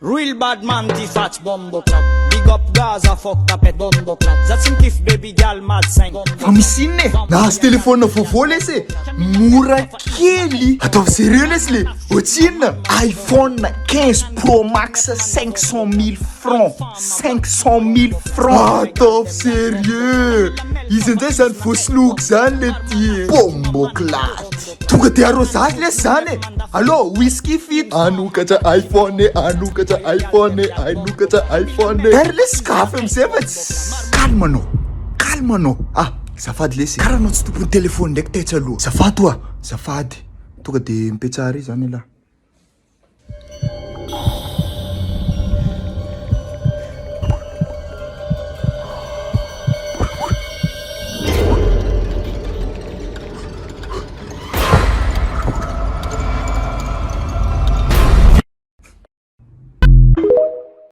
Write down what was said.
Real bad man, T-Fats, bombo clat. Big up Gaza, fuck tapet, bombo clat. That's him tiff, baby girl, mad sign. Fa misy inona e? Nahazo telefônina vaovao lesy e. Mora kely. Ataovy sérieux lesy le. Otsinona iPhone 15 Pro Max 500 000 francs. 500 000 francs. Ataovy sérieux. Izy ndray zany voasiloko zany le ty. Bombo clat. Tonga de arrosage lesy zany e. Allô, whisky fit. Anokatra iPhone e, anokatra iPhone e, anokatra iPhone e. Ary lesy kafe amizay fa tsy. Calme anao. Ah, zafady lesy. Karaha anao tsy tompon'ny telefôny ndraiky taitsy aloha. Zafady toa. Zafady. Tonga de mipetsara izy zany Elah.